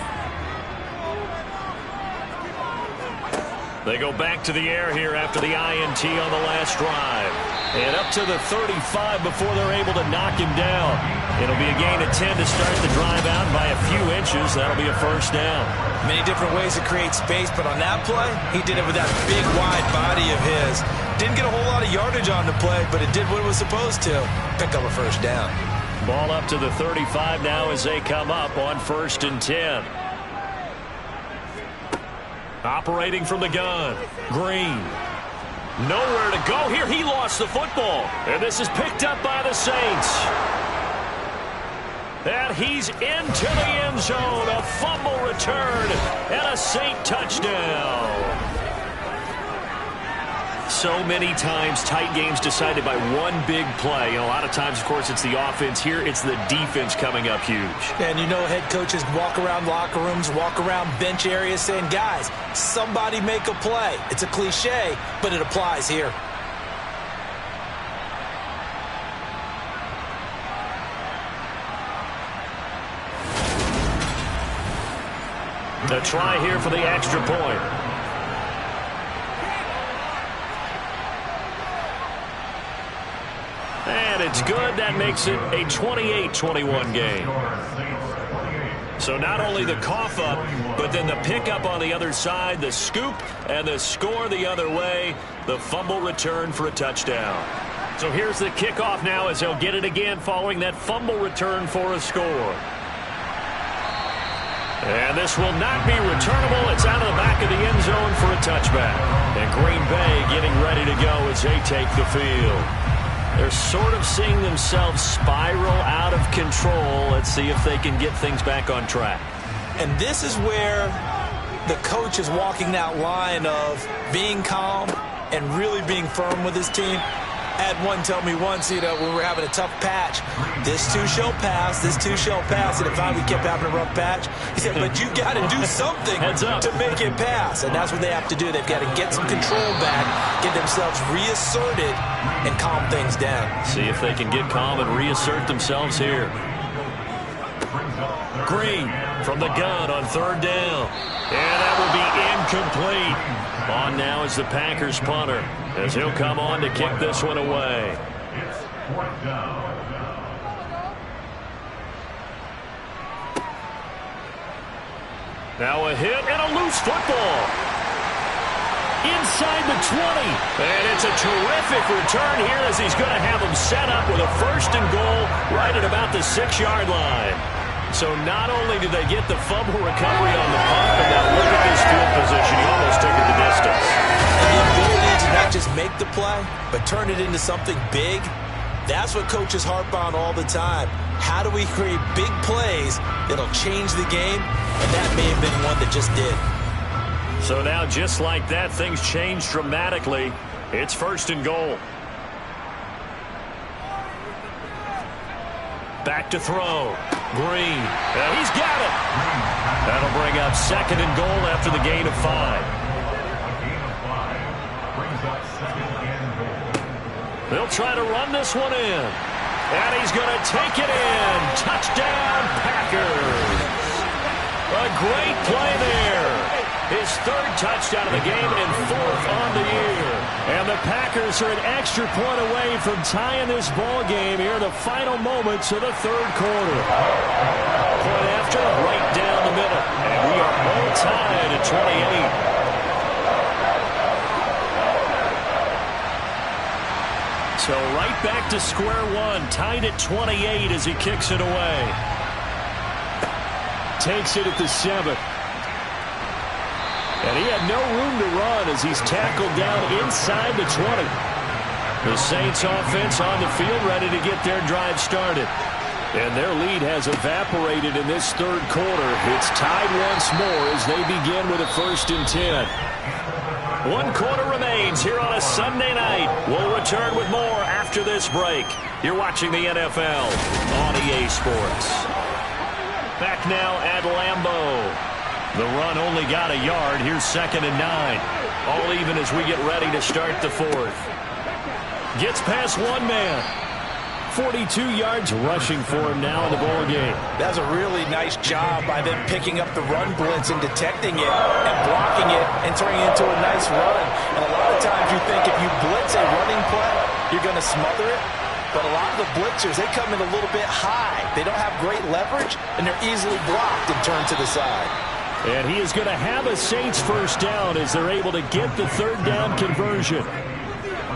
They go back to the air here after the INT on the last drive. And up to the 35 before they're able to knock him down. It'll be a gain of 10 to start the drive out by a few inches. That'll be a 1st down. Many different ways to create space, but on that play, he did it with that big, wide body of his. Didn't get a whole lot of yardage on the play, but it did what it was supposed to. Pick up a 1st down. Ball up to the 35 now as they come up on 1st and 10. Operating from the gun, Green. Nowhere to go here. He lost the football. And this is picked up by the Saints. And he's into the end zone. A fumble return and a Saint touchdown. So many times tight games decided by one big play. And a lot of times, of course, it's the offense. Here, it's the defense coming up huge. And you know head coaches walk around locker rooms, walk around bench areas saying, guys, somebody make a play. It's a cliche, but it applies here. The try here for the extra point. And it's good. That makes it a 28-21 game. So not only the cough up, but then the pickup on the other side, the scoop, and the score the other way. The fumble return for a touchdown. So here's the kickoff now as they'll get it again following that fumble return for a score. And this will not be returnable. It's out of the back of the end zone for a touchback. And Green Bay getting ready to go as they take the field. They're sort of seeing themselves spiral out of control. Let's see if they can get things back on track. And this is where the coach is walking that line of being calm and really being firm with his team. I had one tell me once, when we were having a tough patch, this too shall pass, this too shall pass. And if finally we kept having a rough patch, he said, but you got to do something to make it pass. And that's what they have to do. They've got to get some control back, get themselves reasserted, and calm things down. See if they can get calm and reassert themselves here. Green from the gun on third down. And that will be incomplete. On now is the Packers punter, as he'll come on to kick this one away. Now a hit and a loose football. Inside the 20. And it's a terrific return here as he's going to have them set up with a 1st and goal right at about the 6-yard line. So not only did they get the fumble recovery on the punt, but now look at this field position. He almost took it the distance. And the ability to not just make the play, but turn it into something big, that's what coaches harp on all the time. How do we create big plays that'll change the game? And that may have been one that just did. So now just like that, things change dramatically. It's 1st and goal. Back to throw. Green. He's got it. That'll bring up 2nd and goal after the gain of 5. They'll try to run this one in. And he's going to take it in. Touchdown, Packers. A great play there. His 3rd touchdown of the game and 4th on the year. And the Packers are an extra point away from tying this ball game here in the final moments of the 3rd quarter. Point after, right down the middle. And we are all tied at 28. So right back to square one, tied at 28 as he kicks it away. Takes it at the 7. And he had no room to run as he's tackled down inside the 20. The Saints offense on the field ready to get their drive started. And their lead has evaporated in this 3rd quarter. It's tied once more as they begin with a 1st and 10. 1 quarter remains here on a Sunday night. We'll return with more after this break. You're watching the NFL on EA Sports. Back now at Lambeau. The run only got a yard. Here's 2nd and 9. All even as we get ready to start the 4th. Gets past one man. 42 yards rushing for him now in the ball game. That's a really nice job by them picking up the run blitz and detecting it and blocking it and turning it into a nice run. And a lot of times you think if you blitz a running play, you're going to smother it. But a lot of the blitzers, they come in a little bit high. They don't have great leverage, and they're easily blocked and turned to the side. And he is going to have a Saints 1st down as they're able to get the 3rd down conversion.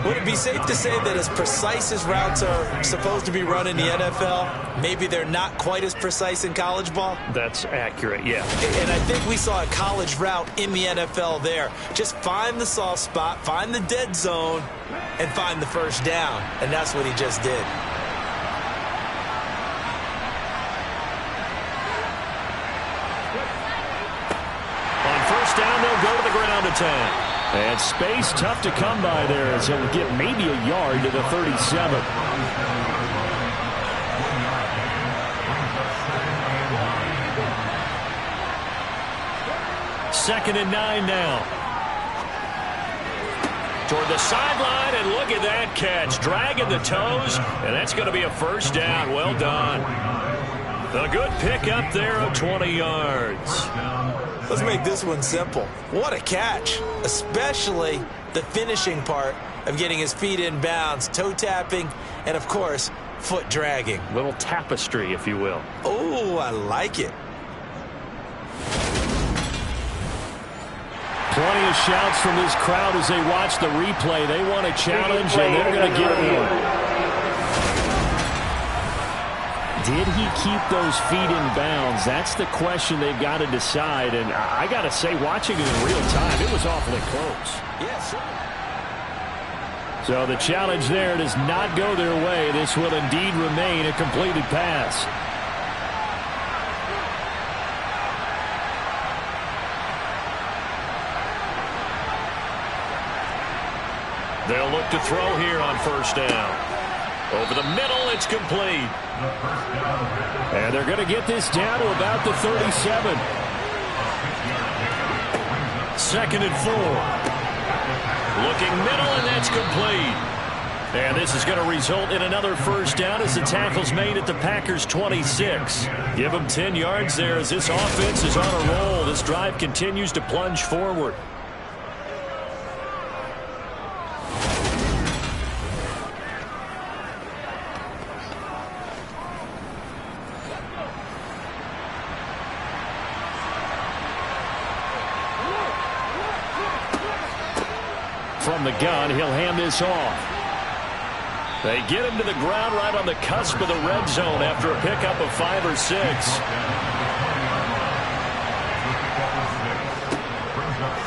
Would it be safe to say that as precise as routes are supposed to be run in the NFL, maybe they're not quite as precise in college ball? That's accurate, yeah. And I think we saw a college route in the NFL there. Just find the soft spot, find the dead zone, and find the 1st down. And that's what he just did. On 1st down, they'll go to the ground attack. And space tough to come by there as he'll get maybe a yard to the 37. Second and 9 now. Toward the sideline, and look at that catch. Dragging the toes, and that's going to be a first down. Well done. A good pickup there of 20 yards. Let's make this one simple. What a catch, especially the finishing part of getting his feet in bounds, toe tapping, and, of course, foot dragging. Little tapestry, if you will. Oh, I like it. Plenty of shouts from this crowd as they watch the replay. They want a challenge, and they're going to get one. Did he keep those feet in bounds? That's the question they've got to decide. And I got to say, watching it in real time, it was awfully close. Yes, sir. So the challenge there does not go their way. This will indeed remain a completed pass. They'll look to throw here on first down. Over the middle, it's complete. And they're going to get this down to about the 37. Second and 4. Looking middle, and that's complete. And this is going to result in another first down as the tackle's made at the Packers' 26. Give them 10 yards there as this offense is on a roll. This drive continues to plunge forward. From the gun, he'll hand this off. They get him to the ground right on the cusp of the red zone after a pickup of 5 or 6.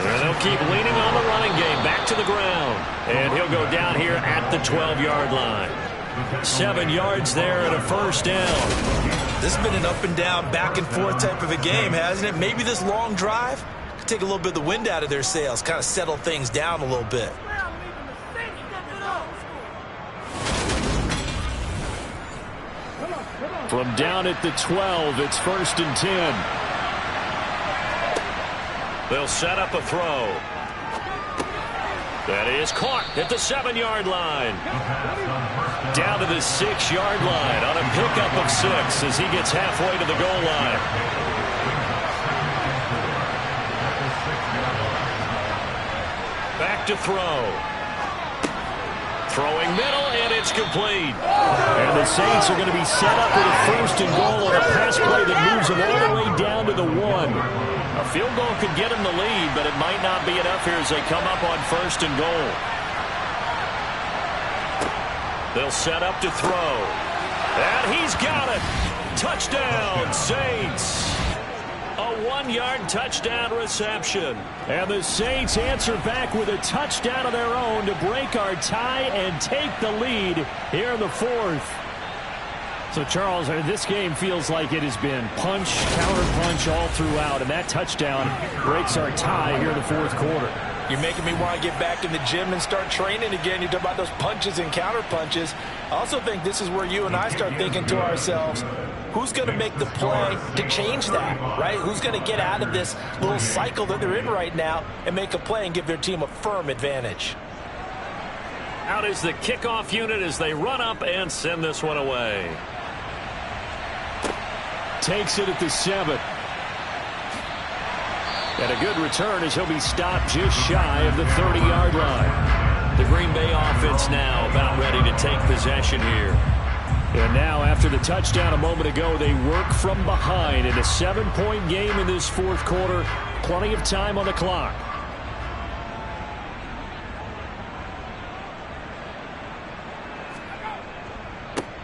And they'll keep leaning on the running game. Back to the ground. And he'll go down here at the 12-yard line. 7 yards there and a first down. This has been an up and down, back and forth type of a game, hasn't it? Maybe this long drive could take a little bit of the wind out of their sails, kind of settle things down a little bit. From down at the 12, it's first and 10. They'll set up a throw. That is caught at the 7-yard line. Down to the 6-yard line on a pickup of 6 as he gets halfway to the goal line. Back to throw. Throwing middle, and it's complete. And the Saints are going to be set up with a first and goal on a pass play that moves them all the way down to the 1. A field goal could get them the lead, but it might not be enough here as they come up on first and goal. They'll set up to throw. And he's got it. Touchdown, Saints. A 1-yard touchdown reception. And the Saints answer back with a touchdown of their own to break our tie and take the lead here in the 4th. So, Charles, this game feels like it has been punch, counter-punch all throughout, and that touchdown breaks our tie here in the 4th quarter. You're making me want to get back in the gym and start training again. You talk about those punches and counter-punches. I also think this is where you and I start thinking to ourselves, who's going to make the play to change that, right? Who's going to get out of this little cycle that they're in right now and make a play and give their team a firm advantage? Out is the kickoff unit as they run up and send this one away. Takes it at the 7. And a good return as he'll be stopped just shy of the 30-yard line. The Green Bay offense now about ready to take possession here. And now, after the touchdown a moment ago, they work from behind in a 7-point game in this 4th quarter. Plenty of time on the clock.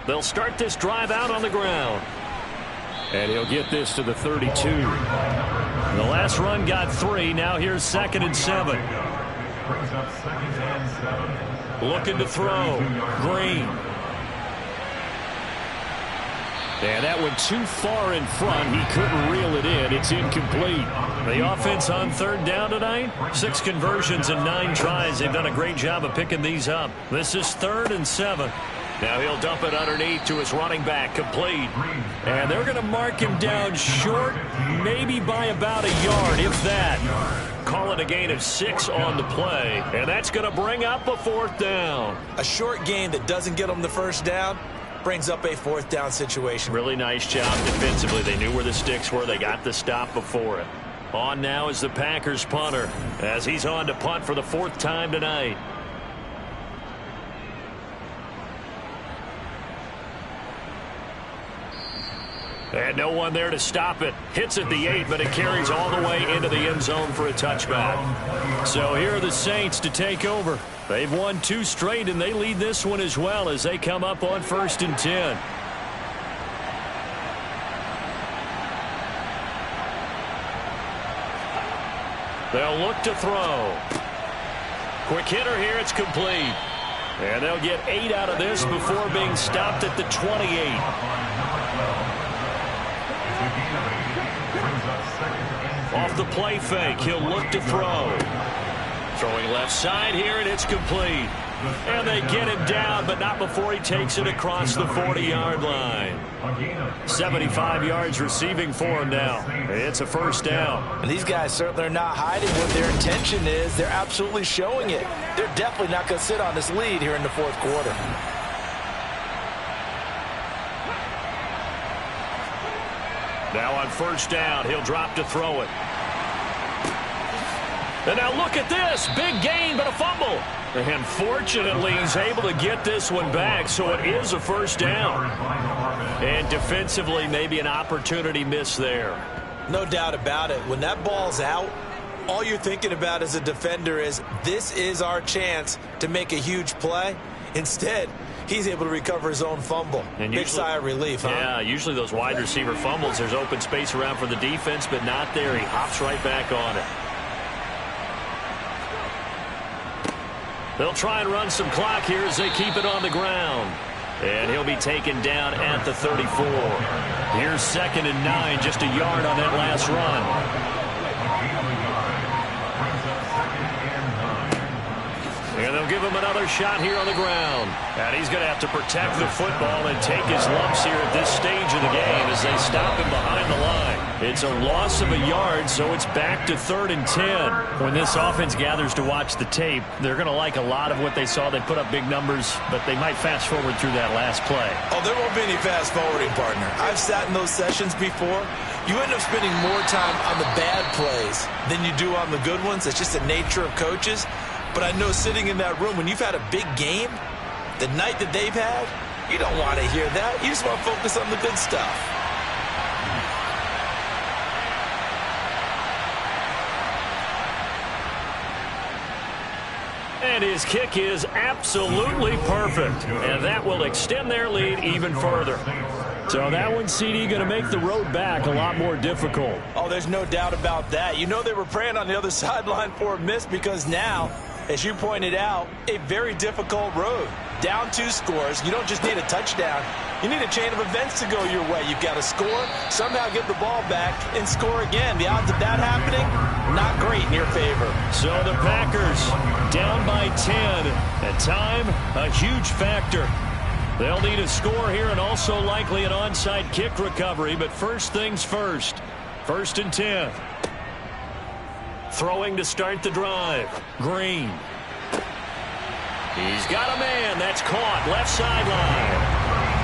They'll start this drive out on the ground. And he'll get this to the 32. The last run got 3. Now here's 2nd and 7. Looking to throw. Green. And that went too far in front. He couldn't reel it in. It's incomplete. The offense on third down tonight, 6 conversions and 9 tries. They've done a great job of picking these up. This is 3rd and 7. Now he'll dump it underneath to his running back, complete. And they're going to mark him down short, maybe by about a yard, if that. Call it a gain of 6 on the play, and that's going to bring up a 4th down. A short gain that doesn't get them the first down brings up a 4th down situation. Really nice job defensively. They knew where the sticks were. They got the stop before it. On now is the Packers punter as he's on to punt for the 4th time tonight. And no one there to stop it. Hits at the 8, but it carries all the way into the end zone for a touchback. So here are the Saints to take over. They've won 2 straight, and they lead this one as well as they come up on 1st and 10. They'll look to throw. Quick hitter here. It's complete. And they'll get 8 out of this before being stopped at the 28. Off the play fake, he'll look to throw. Throwing left side here, and it's complete. And they get him down, but not before he takes it across the 40-yard line. 75 yards receiving for him now. It's a 1st down. And these guys certainly are not hiding what their intention is. They're absolutely showing it. They're definitely not going to sit on this lead here in the 4th quarter. Now on 1st down, he'll drop to throw it. And now look at this. Big gain, but a fumble. And fortunately, he's able to get this one back, so it is a 1st down. And defensively, maybe an opportunity miss there. No doubt about it. When that ball's out, all you're thinking about as a defender is, this is our chance to make a huge play. Instead, he's able to recover his own fumble. And big sigh of relief, huh? Yeah, usually those wide receiver fumbles, there's open space around for the defense, but not there. He hops right back on it. They'll try and run some clock here as they keep it on the ground. And he'll be taken down at the 34. Here's 2nd and 9, just a yard on that last run. And they'll give him another shot here on the ground. And he's going to have to protect the football and take his lumps here at this stage of the game as they stop him behind the line. It's a loss of a yard, so it's back to 3rd and 10. When this offense gathers to watch the tape, they're going to like a lot of what they saw. They put up big numbers, but they might fast forward through that last play. Oh, there won't be any fast forwarding, partner. I've sat in those sessions before. You end up spending more time on the bad plays than you do on the good ones. It's just the nature of coaches. But I know sitting in that room, when you've had a big game, the night that they've had, you don't want to hear that. You just want to focus on the good stuff. And his kick is absolutely perfect. And that will extend their lead even further. So that one, CD, going to make the road back a lot more difficult. Oh, there's no doubt about that. You know they were praying on the other sideline for a miss because now, as you pointed out, a very difficult road. Down 2 scores. You don't just need a touchdown. You need a chain of events to go your way. You've got to score, somehow get the ball back, and score again. The odds of that happening, not great in your favor. So the Packers down by 10. At time, a huge factor. They'll need a score here and also likely an onside kick recovery. But first things first. 1st and 10. Throwing to start the drive. Green. He's got a man. That's caught. Left sideline.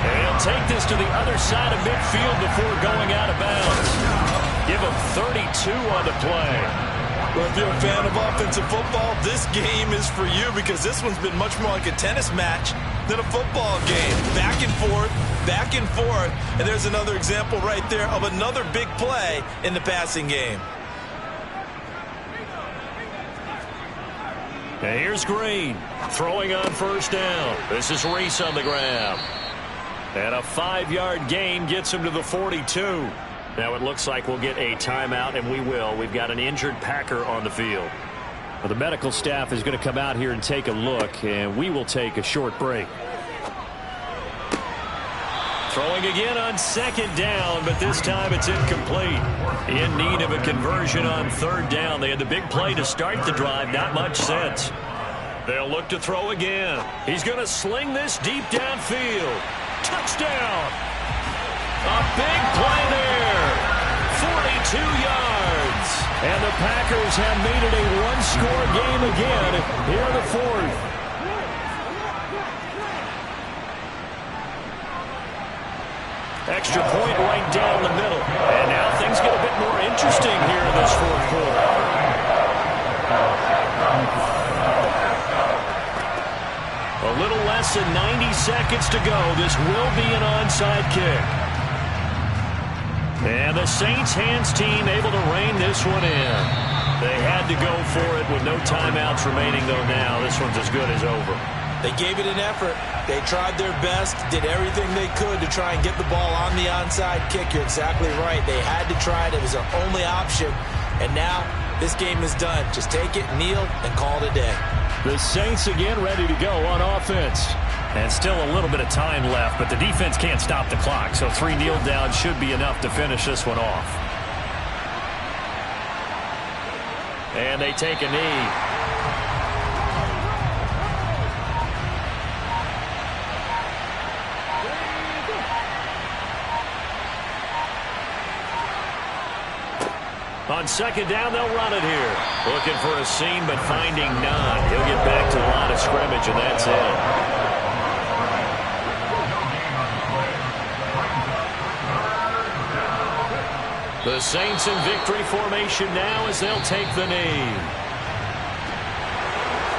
And he'll take this to the other side of midfield before going out of bounds. Give him 32 on the play. Well, if you're a fan of offensive football, this game is for you because this one's been much more like a tennis match than a football game. Back and forth, and there's another example right there of another big play in the passing game. And here's Green throwing on 1st down. This is Reese on the grab. And a 5-yard gain gets him to the 42. Now it looks like we'll get a timeout, and we will. We've got an injured Packer on the field. Well, the medical staff is going to come out here and take a look, and we will take a short break. Throwing again on second down, but this time it's incomplete. In need of a conversion on third down. They had the big play to start the drive, not much sense. They'll look to throw again. He's going to sling this deep downfield. Touchdown! A big play there. 42 yards. And the Packers have made it a one-score game again here in the fourth. Extra point right down the middle. And now things get a bit more interesting here in this fourth quarter. A little less than 90 seconds to go. This will be an onside kick. And the Saints hands team able to rein this one in. They had to go for it with no timeouts remaining, though now this one's as good as over. They gave it an effort. They tried their best, did everything they could to try and get the ball on the onside kick. You're exactly right. They had to try it. It was their only option. And now this game is done. Just take it, kneel, and call it a day. The Saints again ready to go on offense. And still a little bit of time left, but the defense can't stop the clock. So 3 kneel downs should be enough to finish this one off. And they take a knee. On second down, they'll run it here. Looking for a seam, but finding none. He'll get back to the line of scrimmage, and that's it. The Saints in victory formation now as they'll take the knee.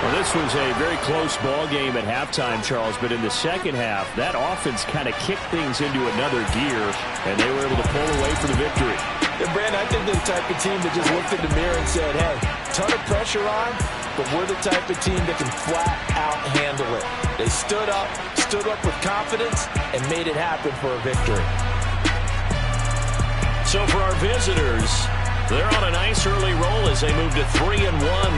Well, this was a very close ball game at halftime, Charles, but in the second half, that offense kind of kicked things into another gear, and they were able to pull away for the victory. Yeah, Brandon, I think they're the type of team that just looked in the mirror and said, hey, ton of pressure on, but we're the type of team that can flat out handle it. They stood up with confidence, and made it happen for a victory. So for our visitors, they're on a nice early roll as they move to 3-1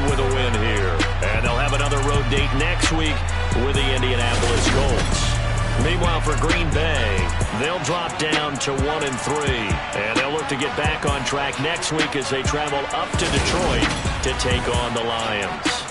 with a win here. And they'll have another road date next week with the Indianapolis Colts. Meanwhile, for Green Bay, they'll drop down to 1-3. And they'll look to get back on track next week as they travel up to Detroit to take on the Lions.